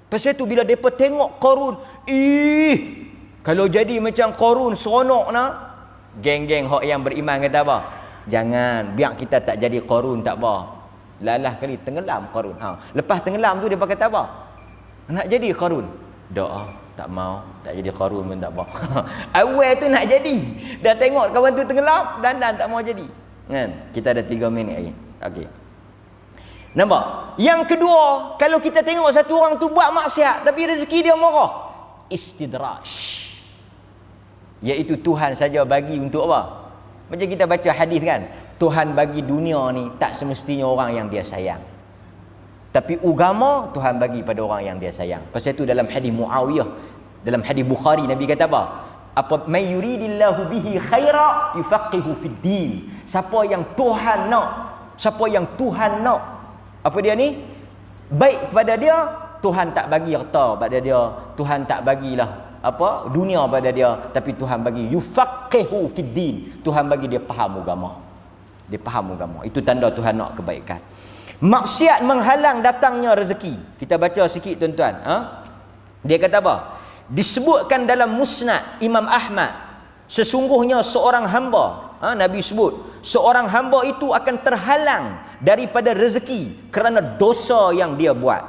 Pasal itu bila depa tengok Qarun, kalau jadi macam Qarun seronok nak. Geng-geng hok yang beriman kata apa? Jangan, biar kita tak jadi Qarun tak apa. Lalah kali tenggelam Qarun. Lepas tenggelam tu depa kata apa? Nak jadi Qarun. Doa, tak mau, tak jadi Qarun pun tak apa. Awal tu nak jadi. Dah tengok kawan tu tenggelam, dan tak mau jadi. Kan? Kita ada 3 minit lagi. Okey. Nampak? Yang kedua, kalau kita tengok satu orang tu buat maksiat tapi rezeki dia murah, istidraj. Iaitu Tuhan saja bagi untuk apa? Macam kita baca hadis kan, Tuhan bagi dunia ni tak semestinya orang yang dia sayang. Tapi agama Tuhan bagi pada orang yang dia sayang. Pasal itu dalam hadis Muawiyah, dalam hadis Bukhari, Nabi kata apa? Apa may yuridillahu bihi khaira yufaqihu fid din. Siapa yang Tuhan nak, apa dia ni? Baik kepada dia, Tuhan tak bagi harta pada dia, Tuhan tak bagilah dunia pada dia, tapi Tuhan bagi yufaqihu fid din. Tuhan bagi dia faham agama. Dia faham agama. Itu tanda Tuhan nak kebaikan. Maksiat menghalang datangnya rezeki. Kita baca sikit tuan-tuan, Dia kata apa? Disebutkan dalam Musnad Imam Ahmad, sesungguhnya seorang hamba, Nabi sebut, seorang hamba itu akan terhalang daripada rezeki kerana dosa yang dia buat.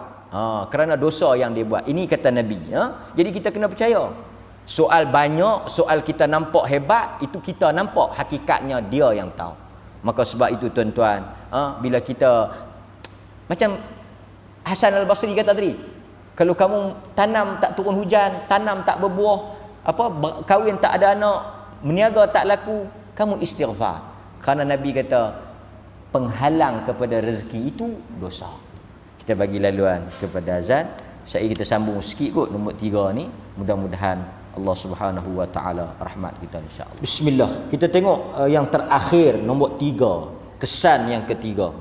Kerana dosa yang dia buat. Ini kata Nabi. Jadi kita kena percaya. Soal banyak, soal kita nampak hebat, itu kita nampak, hakikatnya dia yang tahu. Maka sebab itu tuan-tuan, bila kita macam Hasan Al-Basri kata tadi, kalau kamu tanam tak turun hujan, tanam tak berbuah, kahwin tak ada anak, meniaga tak laku, kamu istighfar. Kerana Nabi kata penghalang kepada rezeki itu dosa. Kita bagi laluan kepada azan. Saya kita sambung sikit kot nombor 3 ni. Mudah-mudahan Allah Subhanahu wa taala rahmat kita insya-Allah. Bismillah. Kita tengok yang terakhir nombor 3, kesan yang ketiga.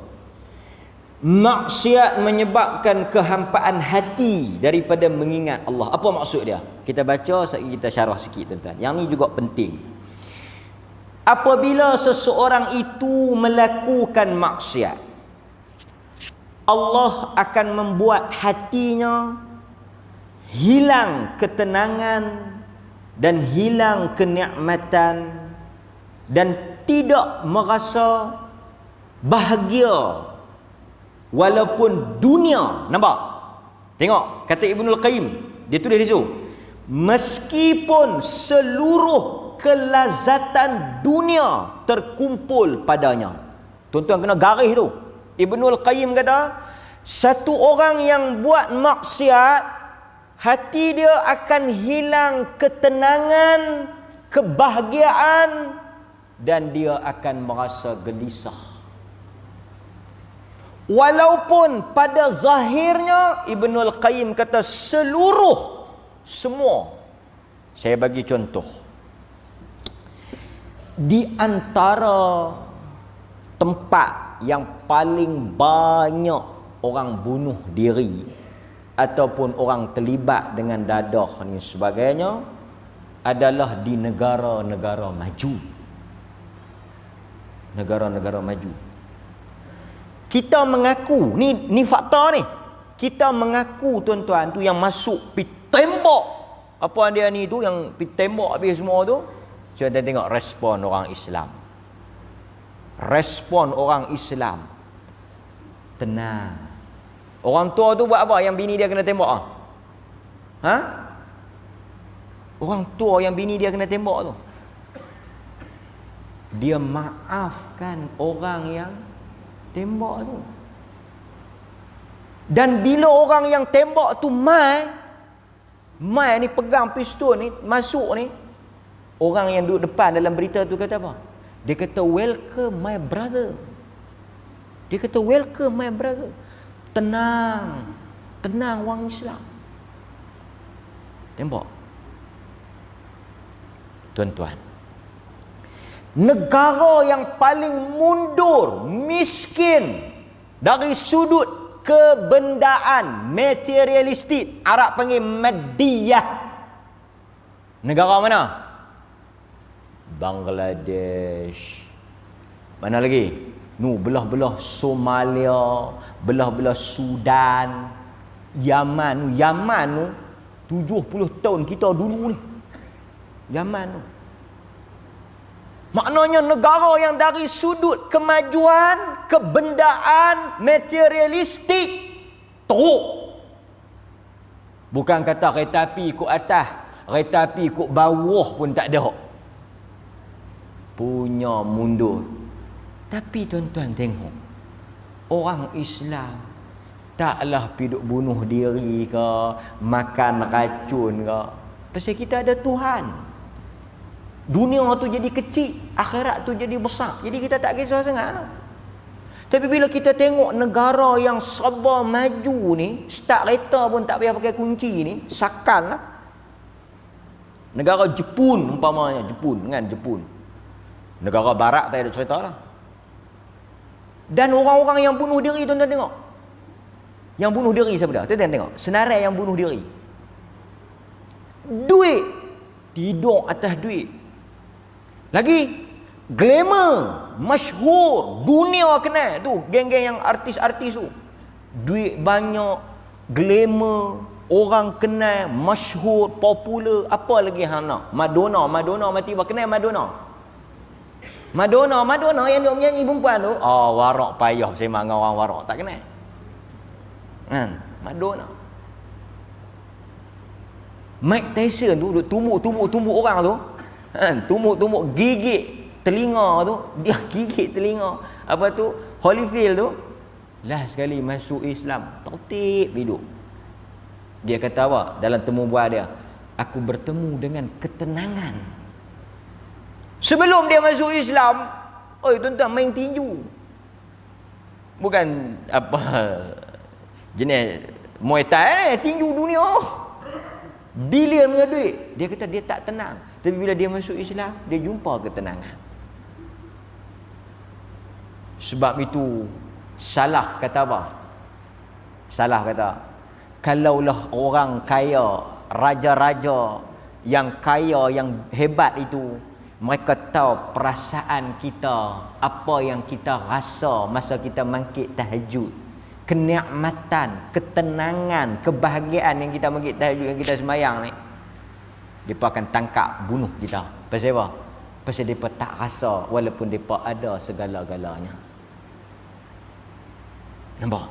Maksiat menyebabkan kehampaan hati daripada mengingat Allah. Apa maksud dia? Kita baca, kita syarah sikit tuan-tuan. Yang ni juga penting. Apabila seseorang itu melakukan maksiat, Allah akan membuat hatinya hilang ketenangan dan hilang kenikmatan dan tidak merasa bahagia walaupun dunia. Nampak? Tengok kata Ibnul Qayyim, dia tulis di situ, meskipun seluruh kelazatan dunia terkumpul padanya. Tuan-tuan kena garis tu. Ibnul Qayyim kata, satu orang yang buat maksiat, hati dia akan hilang ketenangan, kebahagiaan, dan dia akan merasa gelisah. Walaupun pada zahirnya, Ibnul Qayyim kata semua. Saya bagi contoh. Di antara tempat yang paling banyak orang bunuh diri ataupun orang terlibat dengan dadah ni sebagainya adalah di negara-negara maju. Negara-negara maju. Kita mengaku, ni fakta ni. Kita mengaku tuan-tuan tu yang masuk pi tembak. Apa dia ni tu yang pi tembak habis semua tu. Cuba tengok respon orang Islam. Respon orang Islam tenang. Orang tua tu buat apa yang bini dia kena tembak? Orang tua yang bini dia kena tembak tu, dia maafkan orang yang tembak tu. Dan bila orang yang tembak tu mai ni pegang pistol ni, masuk ni, orang yang duduk depan dalam berita tu kata apa? Dia kata, welcome my brother. Dia kata, welcome my brother. Tenang. Tenang orang Islam. Tembak. Tuan-tuan, negara yang paling mundur, miskin dari sudut kebendaan, materialistik, Arab panggil madiyah. Negara mana? Bangladesh. Mana lagi? Belah-belah Somalia, belah-belah Sudan, Yaman. Yaman 70 tahun kita dulu ni. Yaman tu. Maknanya negara yang dari sudut kemajuan, kebendaan, materialistik teruk. Bukan kata kereta api ikut atas, kereta api ikut bawah pun tak ada. Punya mundur. Tapi tuan-tuan tengok, orang Islam taklah piduk bunuh diri ke, makan racun ke. Pasal kita ada Tuhan. Dunia tu jadi kecil, akhirat tu jadi besar. Jadi kita tak kisah sangat lah. Tapi bila kita tengok negara yang serba maju ni, start kereta pun tak payah pakai kunci ni, sakal lah. Negara Jepun umpamanya, Jepun. Negara barat tak ada cerita lah. Dan orang-orang yang bunuh diri, tuan-tuan tengok. Yang bunuh diri siapa dah? Tuan-tuan tengok. Senarai yang bunuh diri. Duit. Tidur atas duit. Lagi glamour, masyhur, dunia kenal tu, geng-geng yang artis-artis tu. Duit banyak, glamour, orang kenal, masyhur, popular, apa lagi hang nak? Madonna mati bah, kenal Madonna yang duk menyanyi perempuan tu. Oh, warak payah sembang dengan orang warak, tak kenal. Kan? Madonna. Mike Tyson tu duk tumbuk orang tu. Tumbuk gigit telinga tu, dia gigit telinga apa tu, Holyfield tu. Last sekali masuk Islam, tertib hidup. Dia kata apa dalam temu bual dia? Aku bertemu dengan ketenangan. Sebelum dia masuk Islam, oi tuan-tuan, main tinju. Bukan apa jenis Muay Thai, tinju dunia. Bilion punya duit. Dia kata dia tak tenang. Tapi bila dia masuk Islam, dia jumpa ketenangan. Sebab itu salah kata apa? Salah kata, kalaulah orang kaya, raja-raja yang kaya, yang hebat itu, mereka tahu perasaan kita, apa yang kita rasa masa kita mangkit tahajud, kenikmatan, ketenangan, kebahagiaan yang kita mangkit tahajud, yang kita sembahyang ni, mereka akan tangkap, bunuh kita. Pasal apa? Pasal mereka tak rasa walaupun mereka ada segala-galanya. Nampak?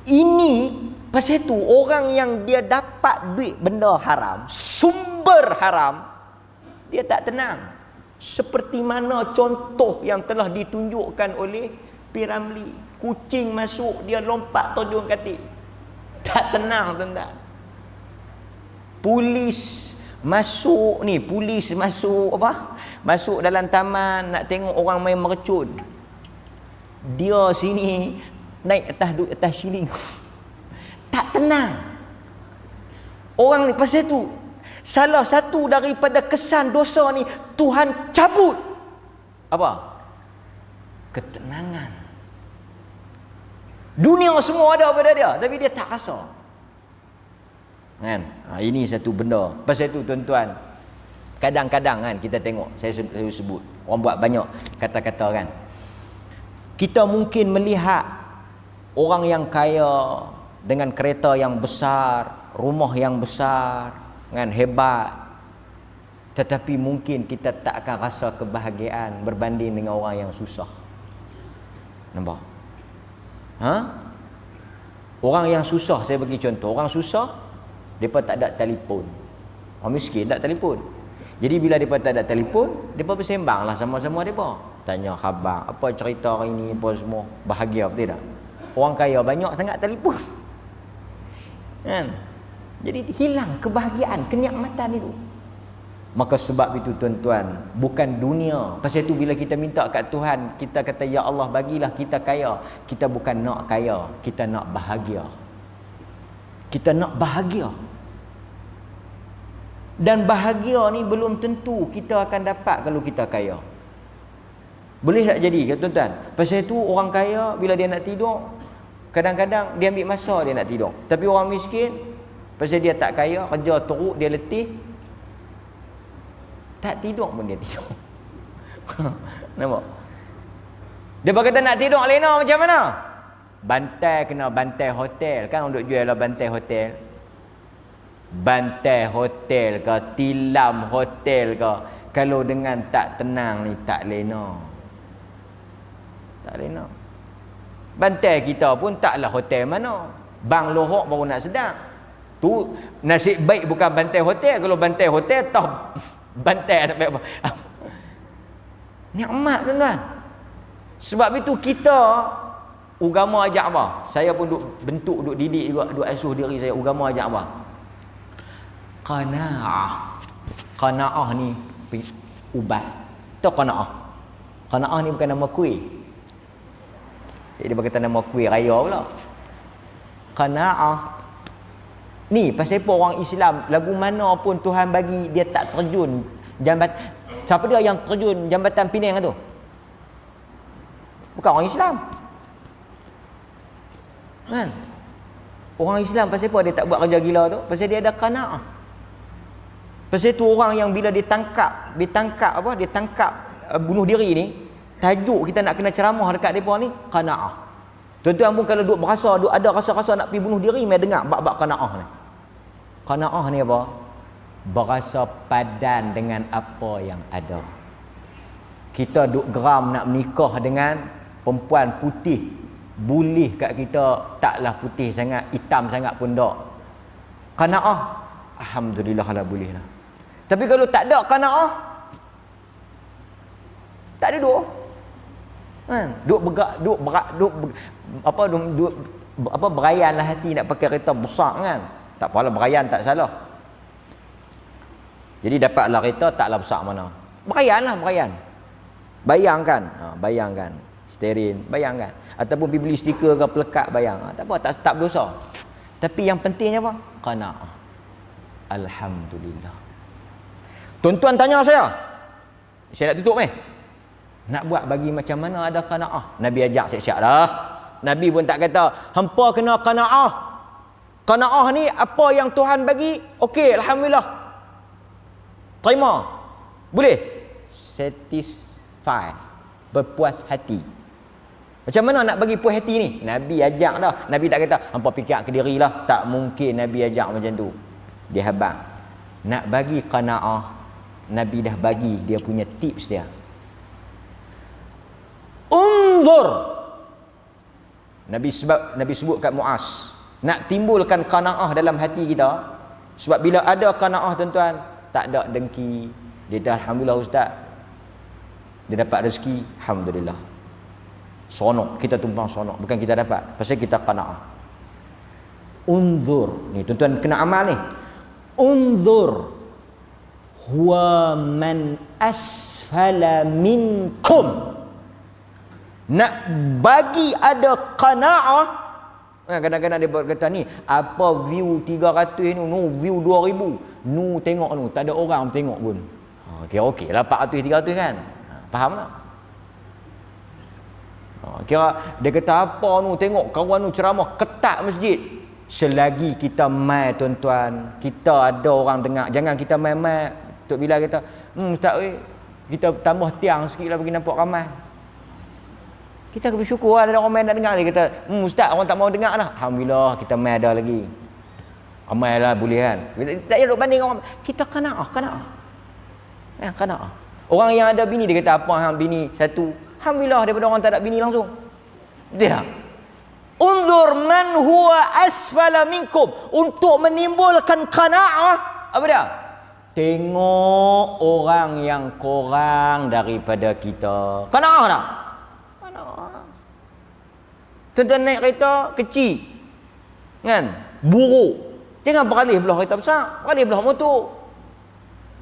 Ini pasal tu orang yang dia dapat duit benda haram, sumber haram, dia tak tenang. Seperti mana contoh yang telah ditunjukkan oleh P.Ramlee. Kucing masuk, dia lompat terjun katil. Tak tenang, tuan-tuan. Polis masuk apa? Masuk dalam taman nak tengok orang main mercun. Dia sini naik atas shilling. Tak tenang. Orang ni pasal tu, salah satu daripada kesan dosa ni, Tuhan cabut apa? Ketenangan. Dunia semua ada pada dia, tapi dia tak rasa. Kan? Ini satu benda. Pasal itu tuan-tuan, kadang-kadang kan kita tengok, saya sebut, orang buat banyak kata-kata kan. Kita mungkin melihat orang yang kaya dengan kereta yang besar, rumah yang besar, kan, hebat. Tetapi mungkin kita tak akan rasa kebahagiaan berbanding dengan orang yang susah. Nampak? Orang yang susah, saya bagi contoh, orang susah mereka tak ada telefon. Orang miskin tak telefon. Jadi bila mereka tak ada telefon, mereka bersembanglah sama-sama mereka. Tanya khabar, apa cerita hari ni, apa semua. Bahagia betul tak? Orang kaya banyak sangat telefon. Kan? Jadi hilang kebahagiaan, kenikmatan itu. Maka sebab itu tuan-tuan, bukan dunia. Pasal itu bila kita minta kat Tuhan, kita kata ya Allah bagilah kita kaya. Kita bukan nak kaya, kita nak bahagia. Kita nak bahagia. Dan bahagia ni belum tentu kita akan dapat kalau kita kaya. Boleh tak jadi tuan-tuan? Pasal itu orang kaya bila dia nak tidur, kadang-kadang dia ambil masa dia nak tidur. Tapi orang miskin, pasal dia tak kaya, kerja teruk, dia letih, Tak tidur pun dia tidur. Nampak? Dia berkata nak tidur lena macam mana? Bantai kena bantai hotel. Kan untuk jual lah bantai hotel. Bantai hotel ke, tilam hotel ke. Kalau dengan tak tenang ni tak lena. Tak lena. Bantai kita pun taklah hotel mana. Bang lohok baru nak sedap. Tu nasib baik bukan bantai hotel. Kalau bantai hotel tah bantai tak baik apa. Nikmat tuan-tuan. Sebab itu kita agama ajak apa? Saya pun duk didik juga, duk asuh diri saya. Agama ajak apa? Qanaah. Qanaah ni ubah. Tu qanaah. Qanaah ni bukan nama kuih. Jadi dia berkata nama kuih raya pula. Qanaah ni pasal apa orang Islam lagu mana pun Tuhan bagi dia tak terjun jambatan. Siapa dia yang terjun jambatan Penang tu? Bukan orang Islam. Kan? Orang Islam pasal apa dia tak buat kerja gila tu? Pasal dia ada qanaah. Pasal tu orang yang bila ditangkap bunuh diri ni, tajuk kita nak kena ceramah dekat depa ni qanaah. Tuan-tuan pun kalau duk berasa, duk ada rasa-rasa nak pergi bunuh diri, mai dengar bab-bab qanaah ni. Qanaah ni apa? Berasa padan dengan apa yang ada. Kita duk geram nak menikah dengan perempuan putih, boleh kat kita taklah putih sangat, hitam sangat pun tak. Qanaah, alhamdulillah lah boleh lah. Tapi kalau tak ada qanaah, tak ada duk. Kan? Duk berayanlah hati nak pakai kereta besar kan. Tak apalah berayan tak salah. Jadi dapatlah kereta taklah besar mana. Berayanlah berayan. Bayangkan. Sterin, bayangkan. Ataupun pergi beli stiker ke pelekat bayang. Tak apa, tak berdosa. Tapi yang pentingnya apa? Qanaah. Alhamdulillah. Tuan-tuan tanya saya nak tutup nak buat bagi macam mana ada qanaah? Nabi ajak siap-siap dah. Nabi pun tak kata hampa kena qanaah. Qanaah ni apa yang Tuhan bagi, okey, alhamdulillah. Terima. Boleh? Satisfy. Berpuas hati. Macam mana nak bagi puas hati ni? Nabi ajak dah. Nabi tak kata hampa fikir ke dirilah. Tak mungkin Nabi ajak macam tu. Dia habang. Nak bagi qanaah, Nabi dah bagi dia punya tips dia. Unzur. Nabi sebut kat Muaz, nak timbulkan qanaah dalam hati kita. Sebab bila ada qanaah tuan-tuan, tak ada dengki. Dia dah alhamdulillah ustaz. Dia dapat rezeki, alhamdulillah. Sonok, kita tumpang sonok, bukan kita dapat, pasal kita qanaah. Unzur. Ni tuan-tuan kena amal ni. Unzur huwa man asfala minkum. Nak bagi ada qanaah. Kadang-kadang dia berkata ni, apa view 300 ni, no view 2000, no tengok no, tak ada orang tengok pun. Okey lah 400 300 kan. Faham tak? Kira dia kata apa nu, tengok kawan nu ceramah ketat masjid. Selagi kita mai tuan-tuan, kita ada orang dengar. Jangan kita mai-mai Tok Bilal kata, ustaz kita tambah tiang sikitlah bagi nampak ramai. Kita bersyukur ada orang main nak dengar. Dia kata, ustaz orang tak mau dengar dah. Alhamdulillah kita main ada lagi. Ramai lah boleh kan. Tak payah duk banding orang. Kita qanaah. Qanaah. Orang yang ada bini dia kata apa hang bini satu. Alhamdulillah daripada orang tak ada bini langsung. Betul tak? Unzur man huwa asfala minkum. Untuk menimbulkan qanaah, apa dia? Tengok orang yang kurang daripada kita. Qanaah tak? Tuan-tuan naik kereta kecil kan, buruk, jangan beralih belah kereta besar, beralih belah motor.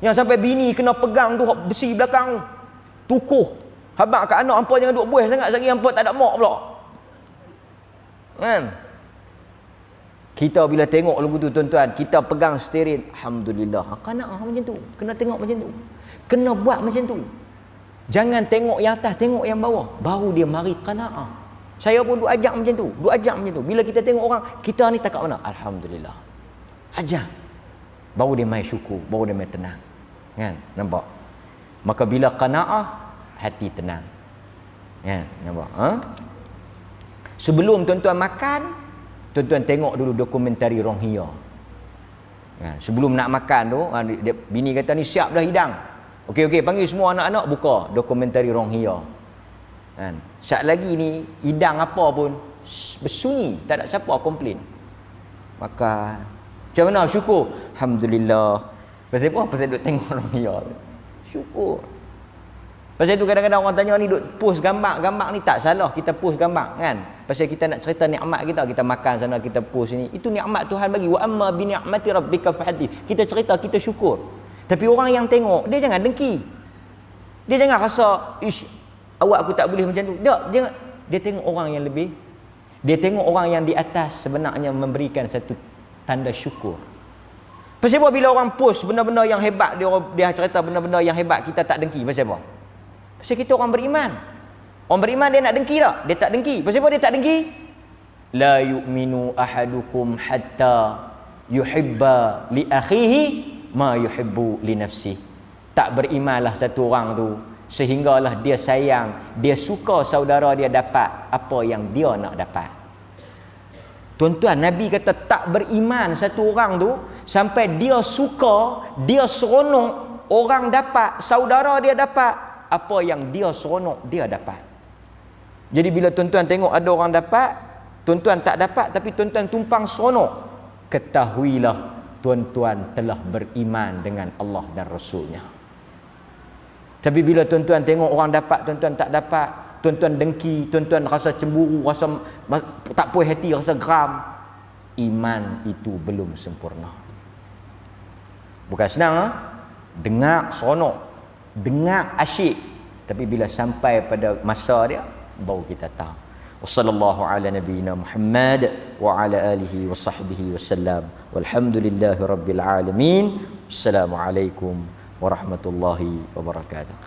Yang sampai bini kena pegang tu besi belakang tukuh. Habaq kat anak hampa jangan duk buih sangat, lagi hampa tak ada mak pula kan. Kita bila tengok lagu tu tuan-tuan, kita pegang steering, alhamdulillah. Qanaah macam tu, kena tengok macam tu, kena buat macam tu. Jangan tengok yang atas, tengok yang bawah, baru dia mari qanaah. Saya pun duk ajak macam tu. Bila kita tengok orang, kita ni tak kat mana? Alhamdulillah. Ajak. Baru dia mai syukur, baru dia mai tenang. Kan? Nampak? Maka bila qanaah, hati tenang. Ya, nampak? Sebelum tuan-tuan makan, tuan-tuan tengok dulu dokumentari Rohingya. Ya, sebelum nak makan tu, bini kata ni siap dah hidang. Okey, panggil semua anak-anak buka dokumentari Rohingya. Kan? Saat lagi ni hidang apa pun bersunyi, tak ada siapa komplain. Makan. Macam mana syukur? Alhamdulillah. Pasal apa? Pasal duk tengok Rohingya. Syukur. Pasal tu kadang-kadang orang tanya ni duk post gambar ni tak salah kita post gambar kan. Pasal kita nak cerita nikmat kita makan sana kita post ni. Itu nikmat Tuhan bagi. Wa amma bi ni'mati rabbika fahaddith. Kita cerita, kita syukur. Tapi orang yang tengok, dia jangan dengki. Dia jangan rasa, ish, awak aku tak boleh macam tu. Dia tengok orang yang lebih. Dia tengok orang yang di atas sebenarnya memberikan satu tanda syukur. Pasal apa bila orang post benda-benda yang hebat, dia cerita benda-benda yang hebat, kita tak dengki? Pasal apa? Pasal kita orang beriman. Orang beriman dia nak dengki tak? Dia tak dengki. Pasal apa dia tak dengki? La yu'minu ahadukum hatta yuhibba li akhihi ma yuhibbu li nafsihi. Tak berimanlah satu orang tu sehinggalah dia sayang, dia suka saudara dia dapat apa yang dia nak dapat. Tuan-tuan, Nabi kata tak beriman satu orang tu sampai dia suka, dia seronok orang dapat, saudara dia dapat apa yang dia seronok dia dapat. Jadi bila tuan-tuan tengok ada orang dapat, tuan-tuan tak dapat tapi tuan-tuan tumpang seronok, ketahuilah tuan-tuan telah beriman dengan Allah dan Rasulnya. Tapi bila tuan-tuan tengok orang dapat, tuan-tuan tak dapat, tuan-tuan dengki, tuan-tuan rasa cemburu, rasa tak puas hati, rasa geram, iman itu belum sempurna. Bukan senang dengar seronok, dengar asyik, tapi bila sampai pada masa dia baru kita tahu. Wassallallahu ala nabiyyina Muhammad wa ala alihi wa sahbihi wasallam. Walhamdulillahirabbil alamin. Assalamualaikum warahmatullahi wabarakatuh.